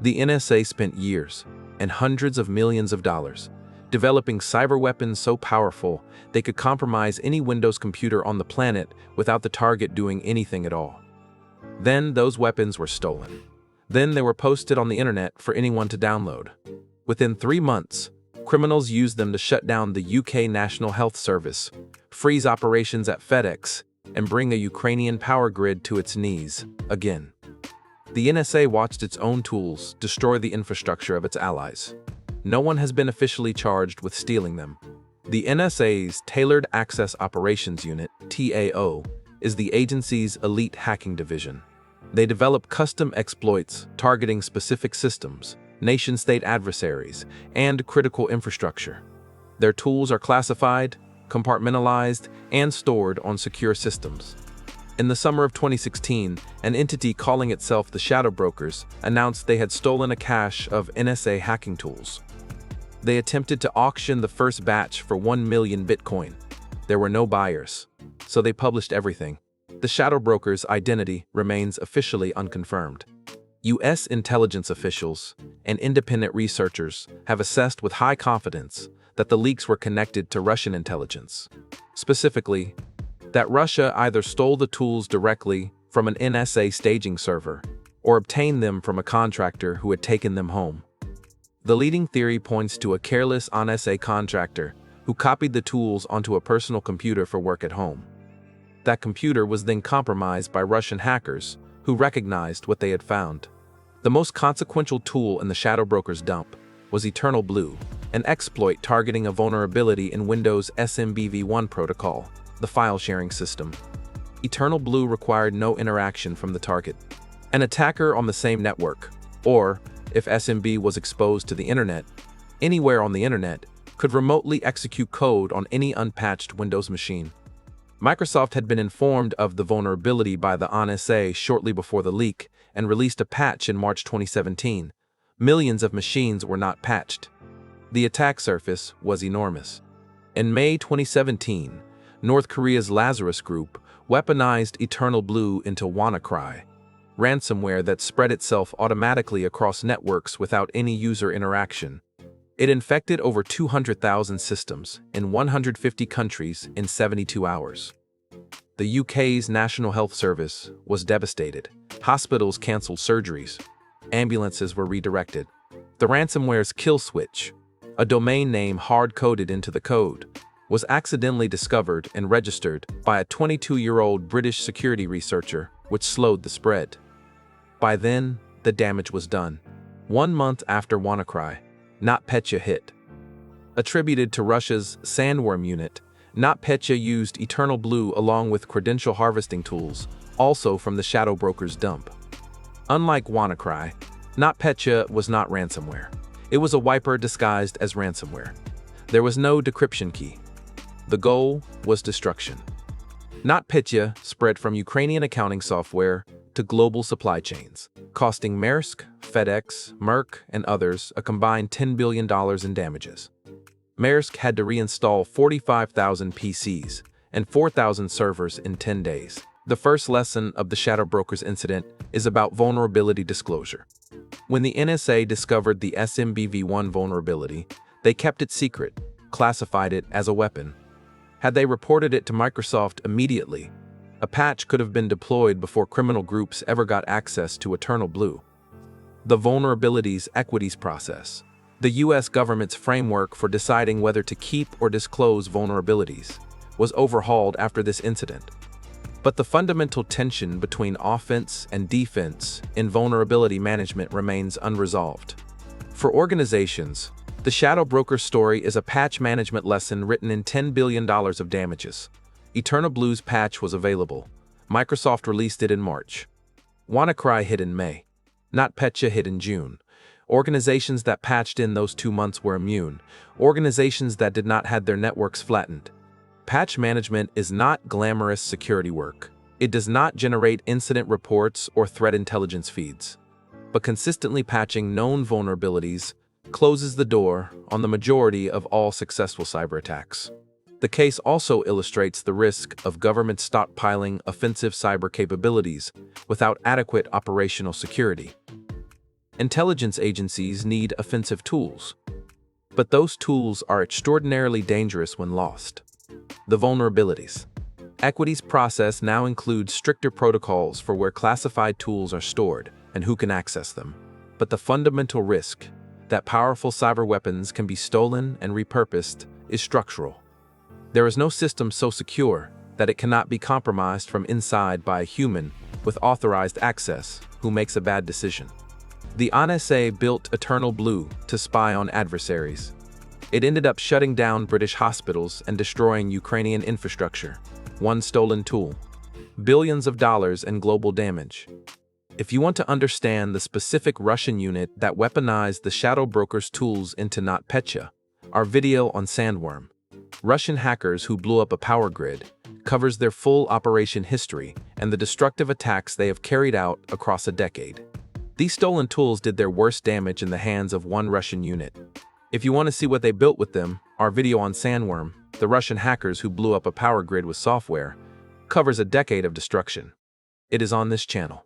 The NSA spent years and hundreds of millions of dollars developing cyber weapons so powerful they could compromise any Windows computer on the planet without the target doing anything at all. Then those weapons were stolen. Then they were posted on the internet for anyone to download. Within 3 months, criminals used them to shut down the UK National Health Service, freeze operations at FedEx, and bring a Ukrainian power grid to its knees again. The NSA watched its own tools destroy the infrastructure of its allies. No one has been officially charged with stealing them. The NSA's Tailored Access Operations Unit, TAO, is the agency's elite hacking division. They develop custom exploits targeting specific systems, nation-state adversaries, and critical infrastructure. Their tools are classified, compartmentalized, and stored on secure systems. In the summer of 2016, an entity calling itself the Shadow Brokers announced they had stolen a cache of NSA hacking tools. They attempted to auction the first batch for 1 million Bitcoin. There were no buyers, so they published everything. The Shadow Brokers' identity remains officially unconfirmed. U.S. intelligence officials and independent researchers have assessed with high confidence that the leaks were connected to Russian intelligence. Specifically, that Russia either stole the tools directly from an NSA staging server or obtained them from a contractor who had taken them home. The leading theory points to a careless NSA contractor who copied the tools onto a personal computer for work at home. That computer was then compromised by Russian hackers who recognized what they had found. The most consequential tool in the Shadow Brokers' dump was EternalBlue, an exploit targeting a vulnerability in Windows SMBv1 protocol, the file sharing system. EternalBlue required no interaction from the target. An attacker on the same network, or if SMB was exposed to the internet, anywhere on the internet, could remotely execute code on any unpatched Windows machine. Microsoft had been informed of the vulnerability by the NSA shortly before the leak and released a patch in March 2017. Millions of machines were not patched. The attack surface was enormous. In May 2017, North Korea's Lazarus Group weaponized EternalBlue into WannaCry, ransomware that spread itself automatically across networks without any user interaction. It infected over 200,000 systems in 150 countries in 72 hours. The UK's National Health Service was devastated. Hospitals cancelled surgeries. Ambulances were redirected. The ransomware's kill switch, a domain name hard-coded into the code, was accidentally discovered and registered by a 22-year-old British security researcher, which slowed the spread. By then, the damage was done. 1 month after WannaCry, NotPetya hit. Attributed to Russia's sandworm unit, NotPetya used EternalBlue along with credential harvesting tools, also from the Shadow Brokers' dump. Unlike WannaCry, NotPetya was not ransomware. It was a wiper disguised as ransomware. There was no decryption key. The goal was destruction. NotPetya spread from Ukrainian accounting software to global supply chains, costing Maersk, FedEx, Merck, and others a combined $10 billion in damages. Maersk had to reinstall 45,000 PCs and 4,000 servers in 10 days. The first lesson of the Shadow Brokers incident is about vulnerability disclosure. When the NSA discovered the SMBv1 vulnerability, they kept it secret, classified it as a weapon. Had they reported it to Microsoft immediately, a patch could have been deployed before criminal groups ever got access to EternalBlue. The vulnerabilities equities process, the U.S. government's framework for deciding whether to keep or disclose vulnerabilities, was overhauled after this incident. But the fundamental tension between offense and defense in vulnerability management remains unresolved. For organizations, the Shadow Broker story is a patch management lesson written in $10 billion of damages. EternalBlue's patch was available. Microsoft released it in March. WannaCry hit in May. NotPetya hit in June. Organizations that patched in those 2 months were immune. Organizations that did not have their networks flattened. Patch management is not glamorous security work. It does not generate incident reports or threat intelligence feeds. But consistently patching known vulnerabilities closes the door on the majority of all successful cyber attacks. The case also illustrates the risk of government stockpiling offensive cyber capabilities without adequate operational security. Intelligence agencies need offensive tools. But those tools are extraordinarily dangerous when lost. The vulnerabilities. Equity's process now includes stricter protocols for where classified tools are stored and who can access them. But the fundamental risk that powerful cyber weapons can be stolen and repurposed is structural. There is no system so secure that it cannot be compromised from inside by a human with authorized access who makes a bad decision. The NSA built EternalBlue to spy on adversaries. It ended up shutting down British hospitals and destroying Ukrainian infrastructure. One stolen tool. Billions of dollars in global damage. If you want to understand the specific Russian unit that weaponized the shadow broker's tools into NotPetya, our video on Sandworm, Russian hackers who blew up a power grid, covers their full operation history and the destructive attacks they have carried out across a decade. These stolen tools did their worst damage in the hands of one Russian unit. If you want to see what they built with them, our video on Sandworm, the Russian hackers who blew up a power grid with software, covers a decade of destruction. It is on this channel.